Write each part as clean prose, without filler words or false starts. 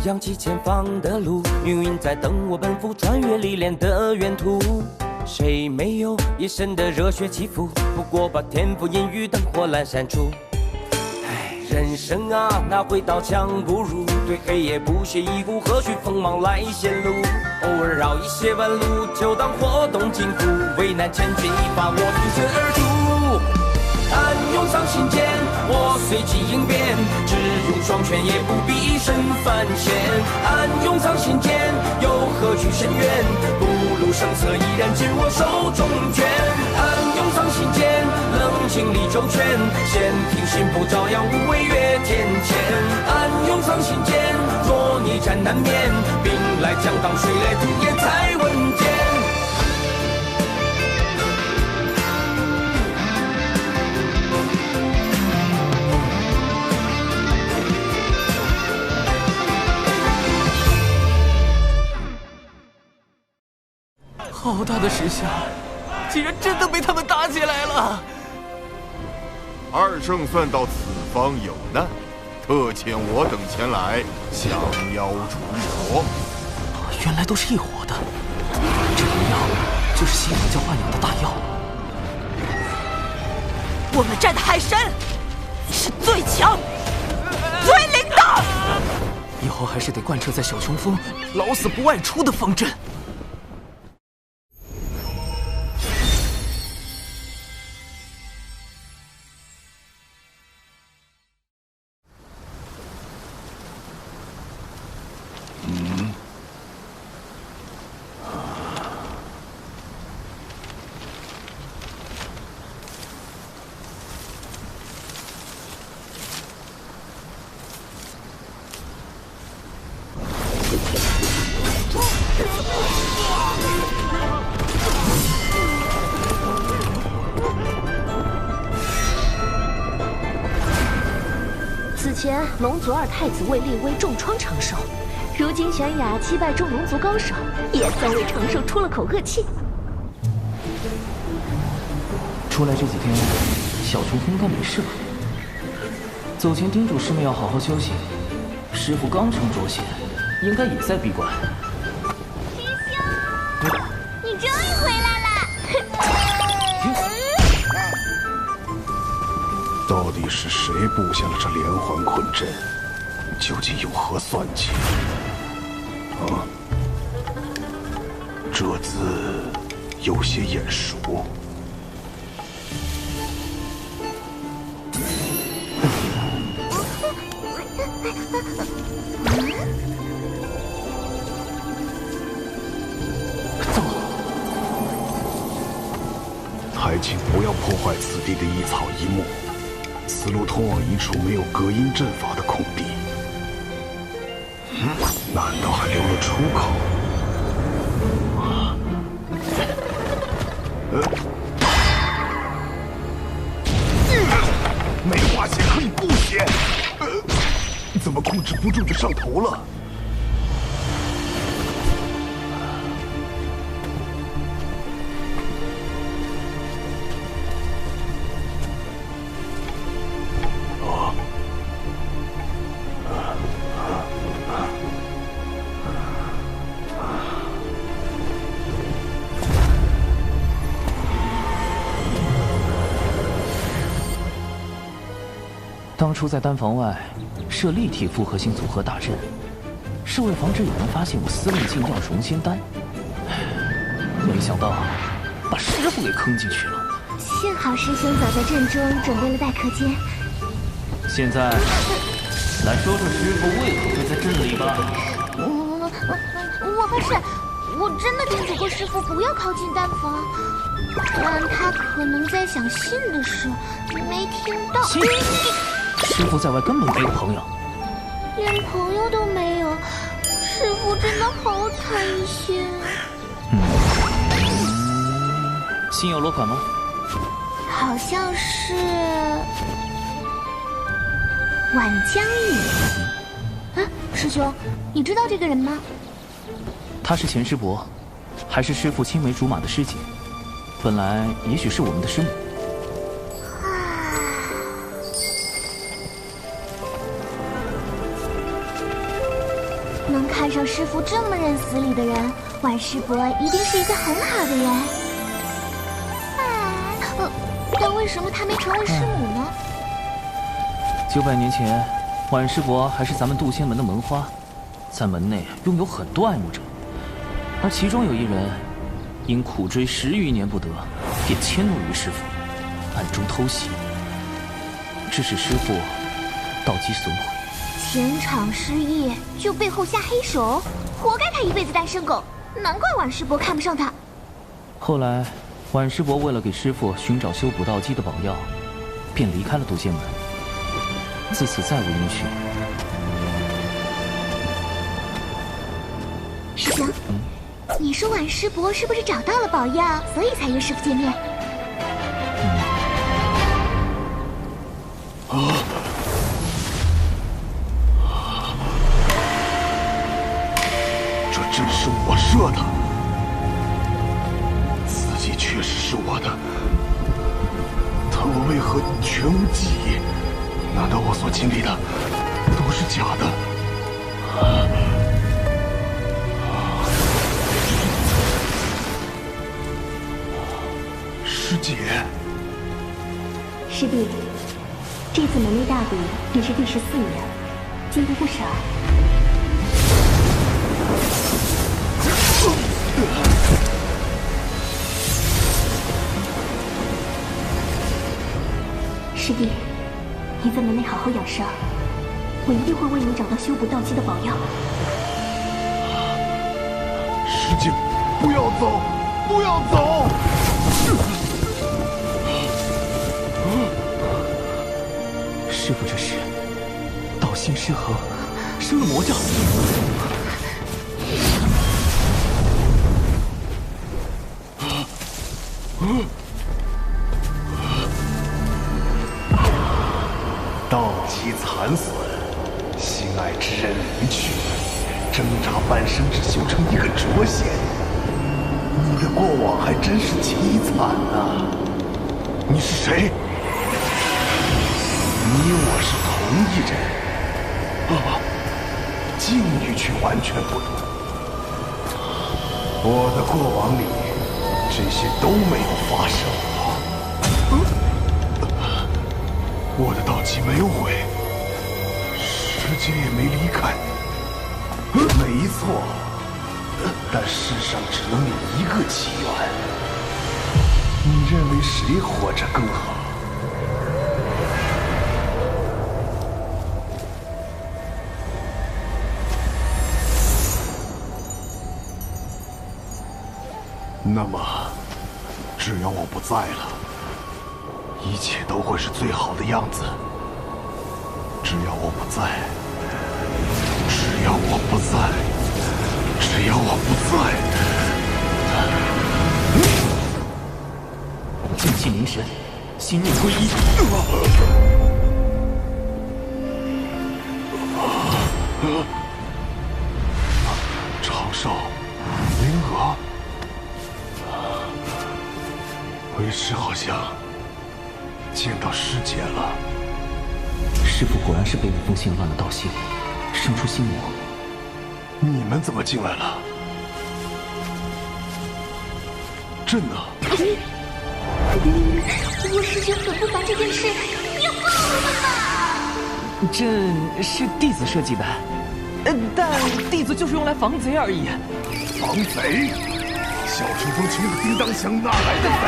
扬起前方的路，命运在等我奔赴，穿越历练的远途。谁没有一身的热血起伏？不过把天赋阴雨灯火阑珊处。人生啊，哪会刀枪不入？对黑夜不屑一顾，何须锋芒来显露？偶尔绕一些弯路，就当活动筋骨。为难千钧一发，我挺身而出。暗涌上心间，我随机应变，只用双拳也不必身犯险。暗涌上心间，又何惧深渊？不露声色，依然紧握手中拳。暗涌上心间，冷静理周全，闲庭信步，朝阳无畏越天堑。暗涌上心间，若逆战难免，兵来将挡，水来土掩才稳健。好大的石像，竟然真的被他们打起来了！二圣算到此方有难，特遣我等前来降妖除魔。原来都是一伙的，这毒药就是西方教豢养的大药。我们站得还深，是最强、最灵的。以后还是得贯彻在小琼峰老死不外出的方针。此前龙族二太子为立威重创长寿，如今玄雅击败众龙族高手，也算为长寿出了口恶气。出来这几天，小琼峰应该没事吧？走前叮嘱师妹要好好休息。师傅刚成卓仙，应该也在闭关。师兄，你终于回来了！到底是谁布下了这连环困阵？究竟有何算计？啊，这字有些眼熟。糟了！还请不要破坏此地的一草一木。此路通往一处没有隔音阵法的空地，难道还留了出口？没化血可以不血，怎么控制不住就上头了？当初在丹房外设立体复合性组合大阵，是为防止有人发现我司令境药融仙丹。没想到把师傅给坑进去了。幸好师兄早在阵中准备了待客间。现在来说说师傅为何会在阵里吧。我发誓，我真的叮嘱过师傅不要靠近丹房，但他可能在想信的事，没听到。师傅在外根本没有朋友，连朋友都没有，师傅真的好惨心。心有落款吗？好像是晚江雨。啊，师兄，你知道这个人吗？他是钱师伯，还是师父青梅竹马的师姐。本来也许是我们的师母。看上师傅这么认死理的人，婉师伯一定是一个很好的人。但为什么他没成为师母呢？900年前，婉师伯还是咱们渡仙门的门花，在门内拥有很多爱慕者，而其中有一人因苦追10余年不得，便迁怒于师傅，暗中偷袭，致使师傅道基损毁。前场失意就背后下黑手，活该他一辈子单身狗，难怪婉师伯看不上他。后来，婉师伯为了给师傅寻找修补道基的宝药，便离开了渡仙门，自此再无音讯。师兄，你说婉师伯是不是找到了宝药，所以才约师傅见面？这针是我射的，自己确实是我的，但我为何全无记忆？难道我所经历的都是假的？师姐，师弟，这次门内大比已是第14年，进步不少。师弟，你在门内好好养伤，我一定会为你找到修补道基的宝药。师姐，不要走，不要走！师傅这是道心失衡，生了魔障。道基残损，心爱之人离去，挣扎半生只修成一个浊仙，你的过往还真是凄惨呐！你是谁？你我是同一人，境遇却完全不同。我的过往里，这些都没有发生。我的道基没有毁，师姐也没离开。没错，但世上只能有一个起源。你认为谁活着更好？那么，只要我不在了，一切都会是最好的样子。只要我不在，只要我不在，只要我不在。静气凝神，心念归一。长寿，灵娥，为师好像见到师姐了。师傅果然是被那封信乱了道心，生出心魔。你们怎么进来了？朕呢？我师姐很不烦这件事，你要告诉他吧。这是弟子设计的，但弟子就是用来防贼而已。防贼？小春风穷得叮当响，哪来的贼？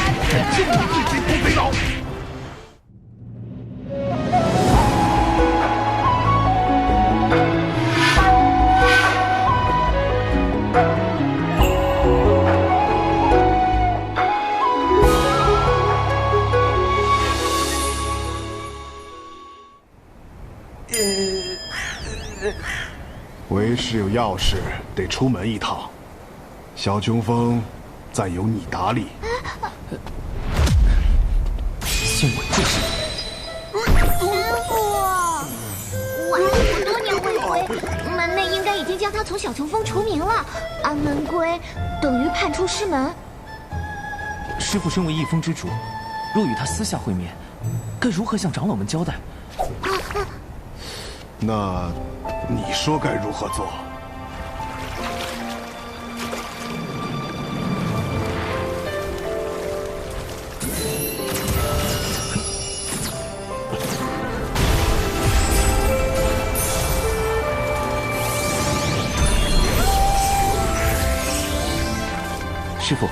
我敢就你这贼头贼脑！为师有要事得出门一趟，小琼峰暂由你打理。先稳住师傅，婉师伯多年未归，门内应该已经将他从小琼峰除名了。安门归等于叛出师门。师傅身为一峰之主，若与他私下会面，该如何向长老们交代？那你说该如何做？师父，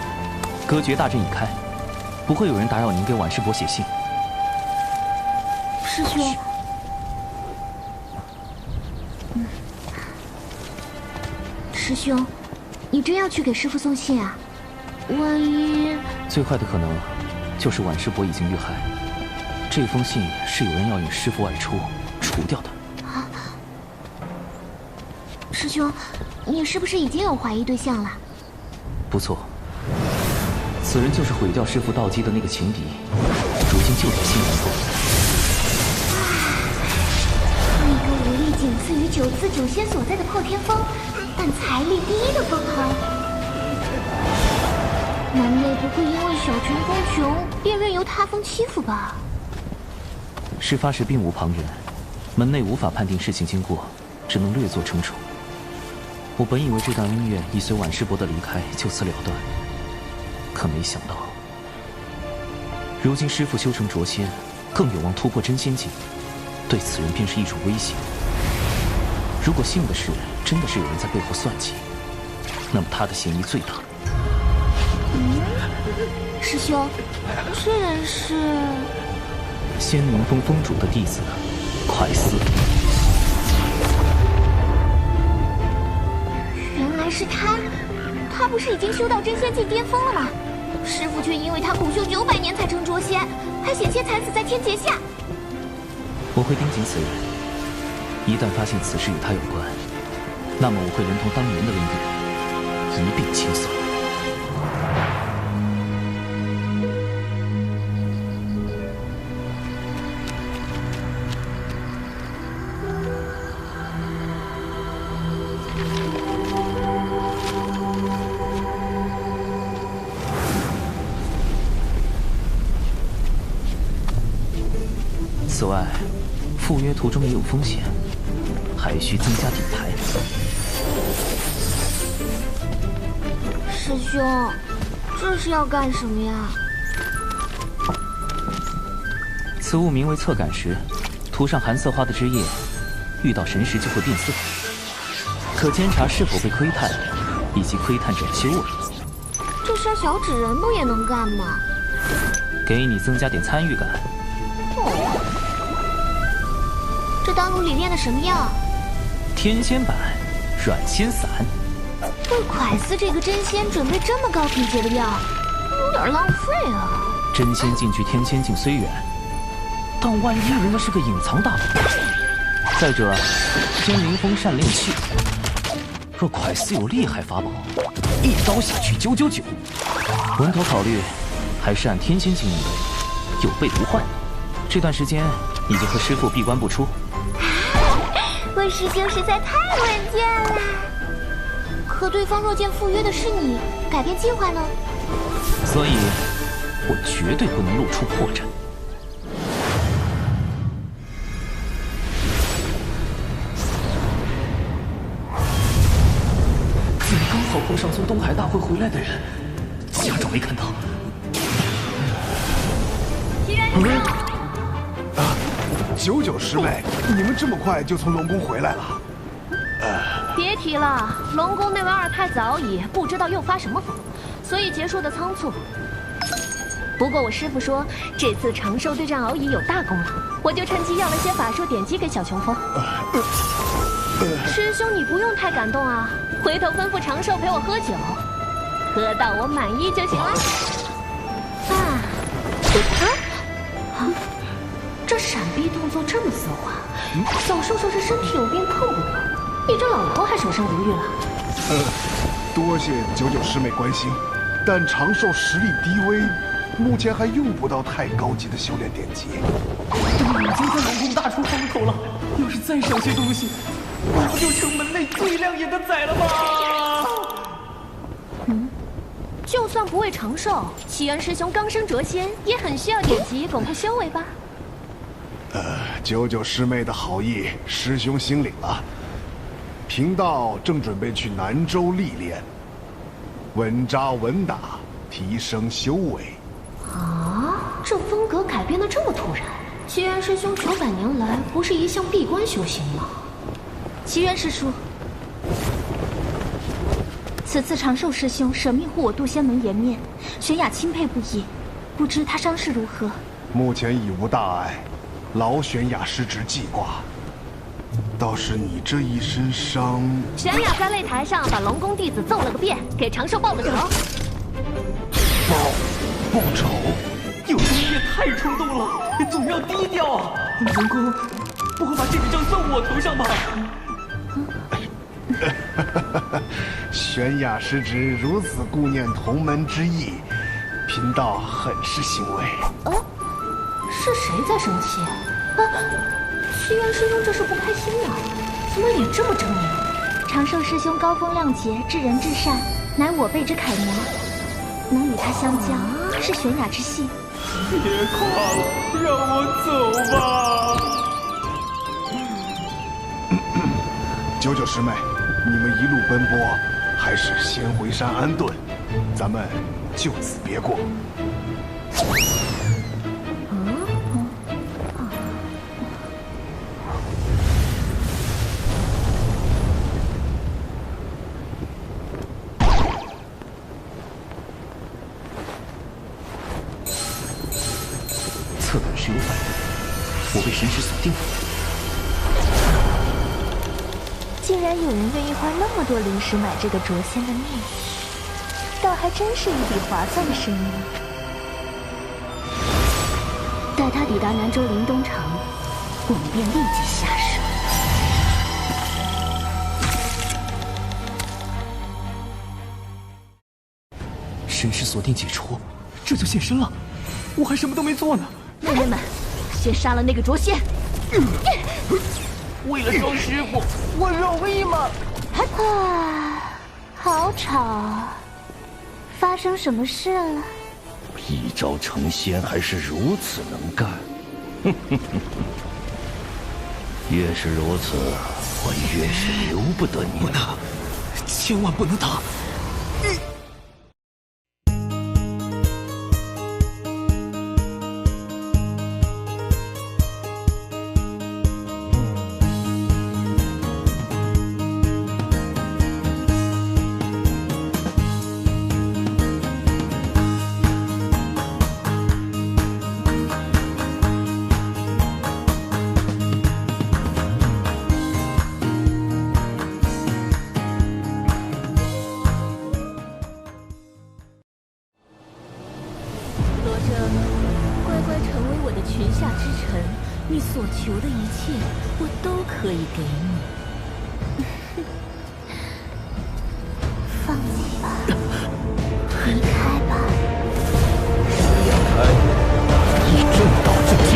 隔绝大阵已开，不会有人打扰您给婉师伯写信。师兄，师兄，你真要去给师父送信啊？万一……最坏的可能就是婉师伯已经遇害，这封信是有人要引师父外出除掉的。师兄，你是不是已经有怀疑对象了？不错，此人就是毁掉师父道基的那个情敌，如今就在西南宫。一个武力仅次于九次九仙所在的破天峰，但财力第一的封侯，门内不会因为小权风穷便任由他封欺负吧？事发时并无旁人，门内无法判定事情经过，只能略作惩处。我本以为这段恩怨已随婉师伯的离开就此了断，可没想到，如今师父修成浊仙，更有望突破真仙境，对此人便是一种威胁。如果信的是真的是有人在背后算计，那么他的嫌疑最大。师兄，这人是仙宁峰峰主的弟子快思。原来是他，他不是已经修到真仙境巅峰了吗？师父却因为他苦修900年才成浊仙，还险些惨死在天劫下。我会盯紧此人，一旦发现此事与他有关，那么我会连同当年的恩怨一并清算。此外，赴约途中也有风险，还需增加底牌。师兄，这是要干什么呀？此物名为侧感石，涂上寒色花的枝叶，遇到神石就会变色，可监察是否被窥探，以及窥探者的修为。这事小纸人不也能干吗？给你增加点参与感。哦。这丹炉里炼的什么药？天仙版软仙散。为蒯司这个真仙准备这么高品质的药，有点浪费啊。真仙境距天仙境虽远，但万一人家是个隐藏大宝。再者，仙灵峰善炼器，若蒯司有厉害法宝，一刀下去999。稳妥考虑，还是按天仙境应对，有备无患。这段时间你就和师父闭关不出。魏师兄实在太稳健了。可对方若见赴约的是你，改变计划呢？所以，我绝对不能露出破绽。怎么刚好碰上从东海大会回来的人？假装没看到。99师妹，你们这么快就从龙宫回来了？别提了，龙宫那位二太子敖乙不知道又发什么疯，所以结束的仓促。不过我师父说，这次长寿对战敖乙有大功劳，我就趁机要了些法术典籍给小琼峰。师兄，你不用太感动啊，回头吩咐长寿陪我喝酒，喝到我满意就行了。这闪避动作这么丝滑，小寿寿是身体有病碰不得，你这老头还守身如玉了。多谢99师妹关心，但长寿实力低微，目前还用不到太高级的修炼典籍。已经在龙宫大出风头了，要是再少些东西，我不就成门内最亮眼的仔了吗？就算不为长寿，齐恩师兄刚升谪仙，也很需要典籍巩固修为吧？99师妹的好意，师兄心领了。贫道正准备去南州历练，稳扎稳打，提升修为。这风格改变的这么突然，齐元师兄900年来不是一向闭关修行吗？齐元师叔，此此次长寿师兄舍命护我渡仙门颜面，玄雅钦佩不已。不知他伤势如何？目前已无大碍，劳玄雅失职记挂。倒是你这一身伤，玄雅在擂台上把龙宫弟子揍了个遍，给长寿报了仇。报仇？有些人也太冲动了，总要低调啊！龙宫不会把这笔账算我头上吧？玄雅失职，如此顾念同门之意，贫道很是欣慰。是谁在生气？七元师兄这是不开心了，怎么脸这么狰狞？长寿师兄高风亮节，至仁至善，乃我辈之楷模。能与他相交，是玄雅之幸。别夸了，让我走吧。九九师妹，你们一路奔波，还是先回山安顿，咱们就此别过。侧本是有反应，我被神识锁定了。竟然有人愿意花那么多灵石买这个灼仙的秘玉，倒还真是一笔划算的生意。待他抵达南州灵东城，我们便立即下手。神识锁定解除，这就现身了，我还什么都没做呢。妹妹们，先杀了那个灼仙。为了庄师傅，我容易吗？好吵啊！发生什么事了？一朝成仙还是如此能干，越是如此，我越是由不得你。不能，千万不能打！你所求的一切，我都可以给你。放弃吧，离开吧。两开，以正道正天。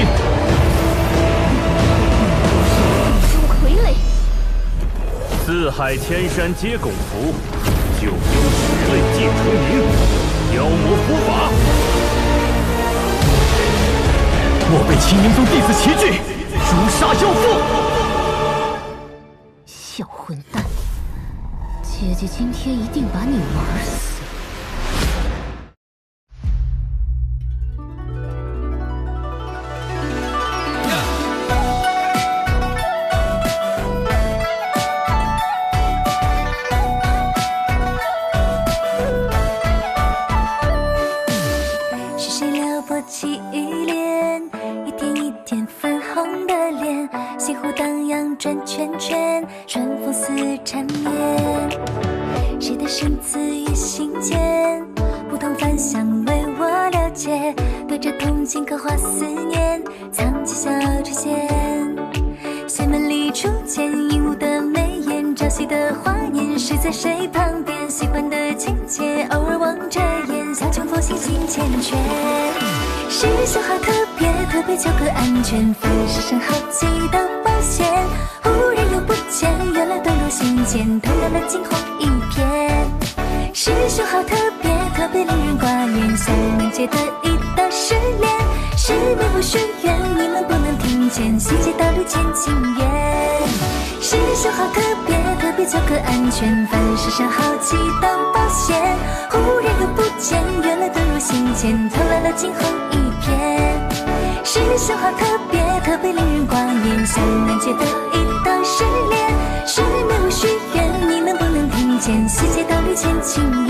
众傀儡，四海千山皆拱伏，九幽十类皆成名，妖魔伏法。我辈青云宗弟子齐聚，诛杀妖妇！小混蛋，姐姐今天一定把你玩死！是谁撩拨起依恋？一点一点粉红的脸，心湖荡漾转圈圈，春风似缠绵。谁的生字于心间，不同凡响为我了解，对着铜镜刻画思念，藏起小垂涎。仙门里初见鹦鹉的眉眼，朝夕的华年，谁在谁旁边？喜欢的情节，偶尔望着眼，小穷佛心心缱绻。师兄好特别，特别求个安全，凡事上好奇当冒险。忽然又不见，原来遁入心间，偷来了惊鸿一瞥。师兄好特别，特别令人挂念，像梦界的一道失恋。是命不许愿，你们不能听见，细节道路千情缘。师兄好特别，特别求个安全，凡事上好奇当冒险。忽然又不见，原来遁入心间，偷来了惊鸿一瞥。师兄好特别，特别令人挂念，像难解的一道失恋。是命不许愿，你们不能听见，细节道路千情